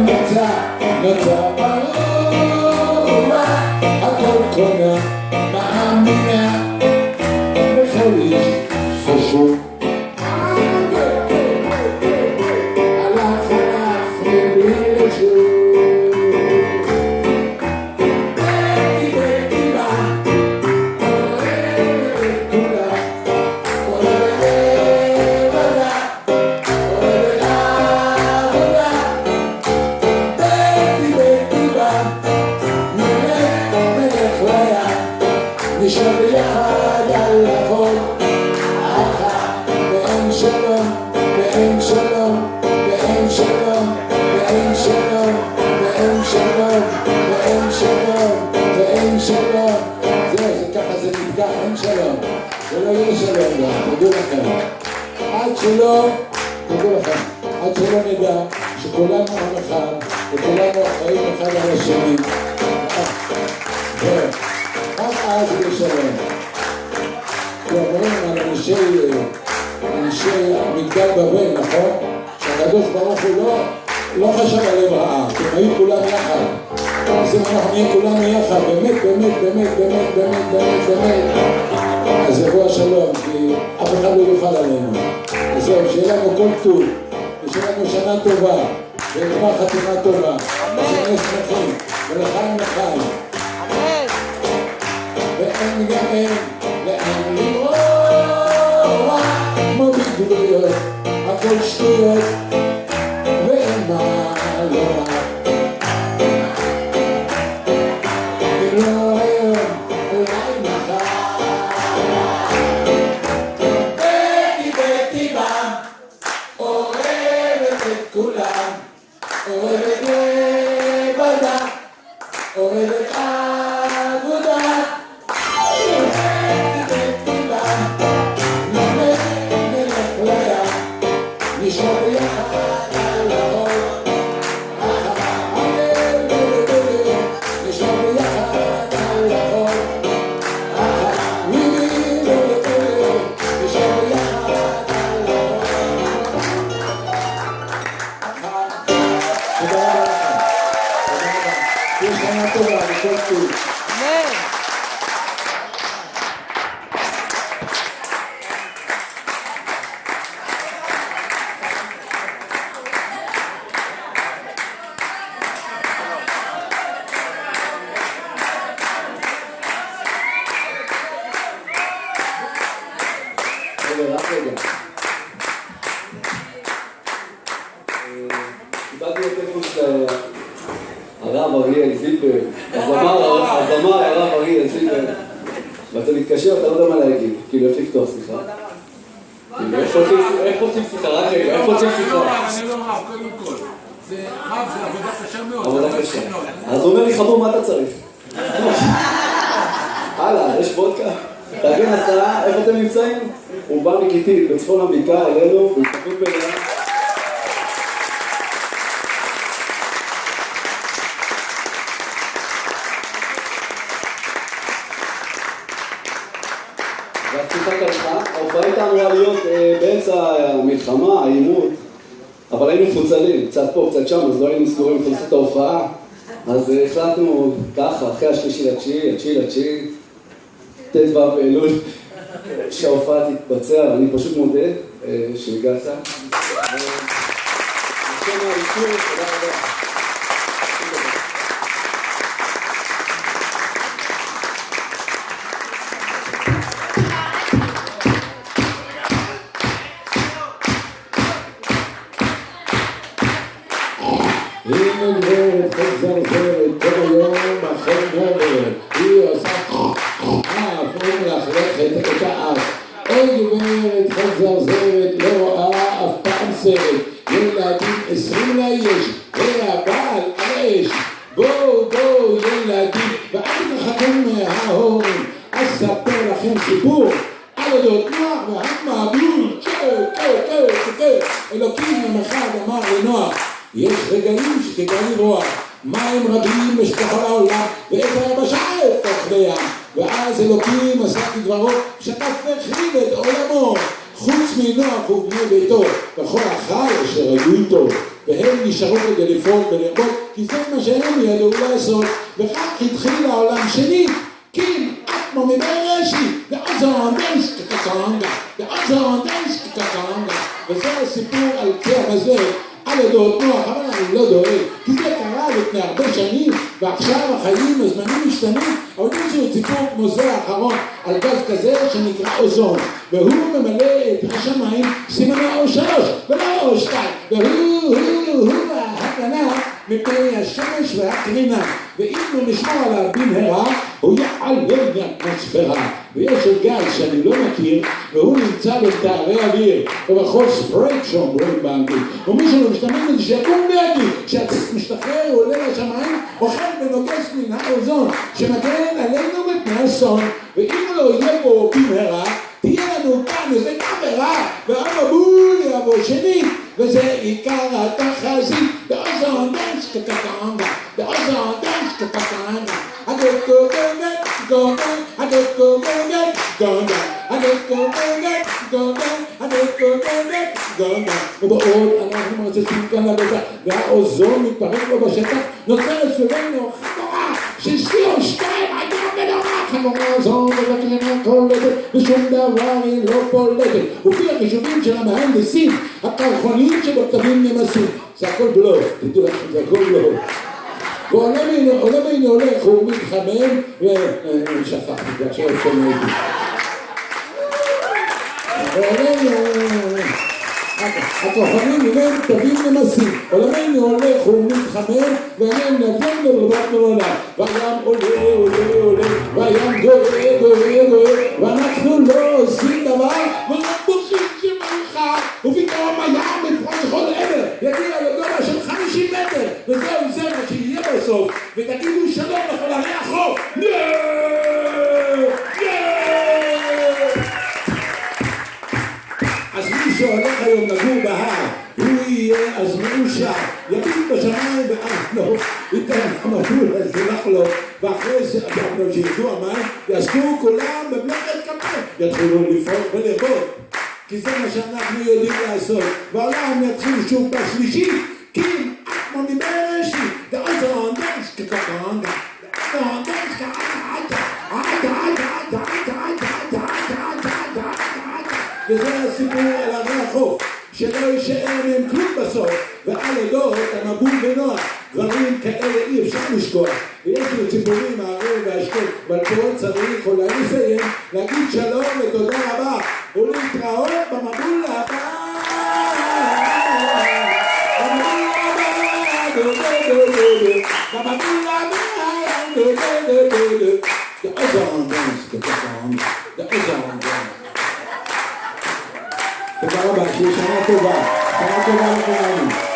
נמצא ברורה, הכל קונה, מאמינה, בכל איש חשוב. הלך מבלי לשוב. בטי בה, אוהבת כולה, אוהבת לבדה, אוהבת עבודה. בטי בה, נלך לים, נשאר ביחד על החול. ואין שלום, ואין שלום, ואין שלום, ואין שלום, ואין שלום, ואין שלום, ואין שלום. זה ככה זה נפגע, אין שלום. ולא יהיה שלום גם, תדעו לכם. עד שלא, תדעו לכם, עד שלא נדע שכולנו עם אחד, וכולנו אחראים אחד על השני. רק אז יהיה שלום. אומרים על אנשי מגדל בבל, נכון? שהקדוש ברוך הוא לא חשב עליהם רעה, כי הם היו כולם יחד. אז אם אנחנו נהיה כולנו יחד, באמת, באמת, באמת, באמת, באמת, באמת, באמת, אז יבוא השלום, כי אף אחד לא יוכל עלינו. אז זהו, שיהיה לנו כל טוב, ושיהיה לנו שנה טובה, ונגמר חתימה טובה, ושנהיה שמחים, ולחיים לחיים. ואין גם אין, לאן לראות, כמו בגבויות, הכל שטויות, ואין מה לומר. אם לא היום, אולי מחר. בטי בה, אוהבת את כולם, אוהבת לבדה, אוהבת עבודה. נשאר ביחד על החול, נשאר ביחד על החול, נשאר ביחד על החול. תודה רבה לכם. יש שנה טובה וכל טוב. אמן. קיבלתי את טלפון של הרב אריאל זילבר, הזמר הרב אריאל זילבר, ואתה מתקשר, אתה לא יודע מה להגיד, כאילו איך לפתוח שיחה. איך פותחים שיחה? רק רגע, איך פותחים שיחה? אני לא רב, קודם כל. זה רב, זה עבודה קשה מאוד. עבודה קשה. אז הוא אומר לי, חבור, מה אתה צריך? הלאה, יש וודקה. תגיד, השרה, איפה אתם נמצאים? הוא בא מגיטית, בצפון הבקעה, אלינו, בהתפתחות מלאה. והשיחה ככה, ההופעה הייתה אמורה להיות באמצע המלחמה, העימות, אבל היינו מפוצלים, קצת פה, קצת שם, אז לא היינו סגורים לפרסם את ההופעה, אז החלטנו ככה, אחרי ה3.9, ט"ו באלול, שההופעה תתבצע, ואני פשוט מודה שהגעת. בשם הליכוד, תודה רבה. הנה גברת חזרת כל היום אחרי נורת, היא עושה אפילו מלכלכת את האף. אוי גברת חזרת לא רואה אף פעם סרט, ילדים 20 לה יש, והבעל על אש. בואו ילדים, ואל תחכם מההורים, אספר לכם סיפור על אודות נוח והמבול. אלוקים יום אחד אמר לנוח, יש רגעים שכדאי לברוח, מים רבים משפוך על העולם, ואת היבשה הפך לים. ואז אלוקים עשה כדברו, שטף והחריב את עולמו. חוץ מנוח ובני ביתו וכל החי אשר היו איתו, והם נשארו כדי לפעול ולרבות, כי זה מה שהם ידעו לעשות. וכך התחיל העולם שני, קים אטמו מבראשית, ועזון דש כקצרנגה, ועזון דש כקצרנגה. וזה הסיפור על קצה המזלג, על עדות נוח, אבל אני לא דואג, כי זה קרה לפני הרבה שנים, ועכשיו החיים, הזמנים משתנים, אבל יש לו סיפור כמו זה האחרון, על גז כזה שנקרא אוזון, והוא ממלא את השמיים סימנה או 3, ולא או 2, והוא ההגנה מפני השמש והקרינה, ואם הוא נשמע עליו במהרה, הוא יעלה מהאטמוספירה. ויש עוד גז שאני לא מכיר, והוא נמצא בתארי אוויר, ובכל ספרייק שאומרים באנגלית, ומי שלא משתמש בזה שיקום ויגיד, כשמשתחרר הוא עולה לשמיים, אוכל ונוגס מן האוזון, שמגן עלינו מפני אסון, ואם לא יהיה פה במהרה, תהיה לנו כאן איזה כברה, והמבול יבוא שנית, וזה עיקר התחזית, באוזון דש כקקרנגה, באוזון דש כקקרנגה. I just go get go down, I just go get go down, I just go get go down, I just go get go down. ובעוד אנחנו מרצצים כאן לבצע, והאוזון מתפרק לו בשטח, נוצרת סביבנו חגורה של CO2, אדם ונורא. חגורה הזו מבקרינה קולטת, ושום דבר היא לא פולטת. לפי החישובים של המהנדסים, הקרחונים שבכתבים נמסים. זה הכל בלוף, תדעו לכם, זה הכל בלוף. ועולה ביני הולך, הוא מתחמם, ושכחתי, עכשיו שמעתי. הכוחנים מהם תבין נמסים, עולה ביני הולך, הוא מתחמם, והם נתן לרבת מרונה. והים עולה, והים גואה, ואנחנו לא עושים דבר, ורק בוכים שמלכה, ופתאום הים מפרץ כל עבר, יגיע לגובה של 50 מטר, וזהו זה מה שיהיה בסוף, ותגידו שלום לכל ערי החוף. אז מי שהולך היום לגור בהר, הוא יהיה אז מאושר, יביט בשמיים ואז לא, ייתן המבול הזה לחלוף, ואחרי זה אנחנו שירדו המים, יעסקו כולם במלאכת כפיים, יתחילו לפעול ולרבות, כי זה מה שאנחנו יודעים לעשות, והעולם יתחיל שוב בשלישית, כי אטמו מבראשית, ואוזון דש כקקרנגה, ואוזון דש כקקרנגה, וזה הסיפור על ערי החוף, שלא יישאר מהם כלום בסוף, ועל עדות המבול ונוח, דברים כאלה אי אפשר לשכוח. ויש לו ציפורים הערים והשקות, אבל פה צריך אולי לסיים, להגיד שלום ותודה רבה, ולהתראות במבול הבא. תודה רבה, שיהיה שנה טובה לכולנו.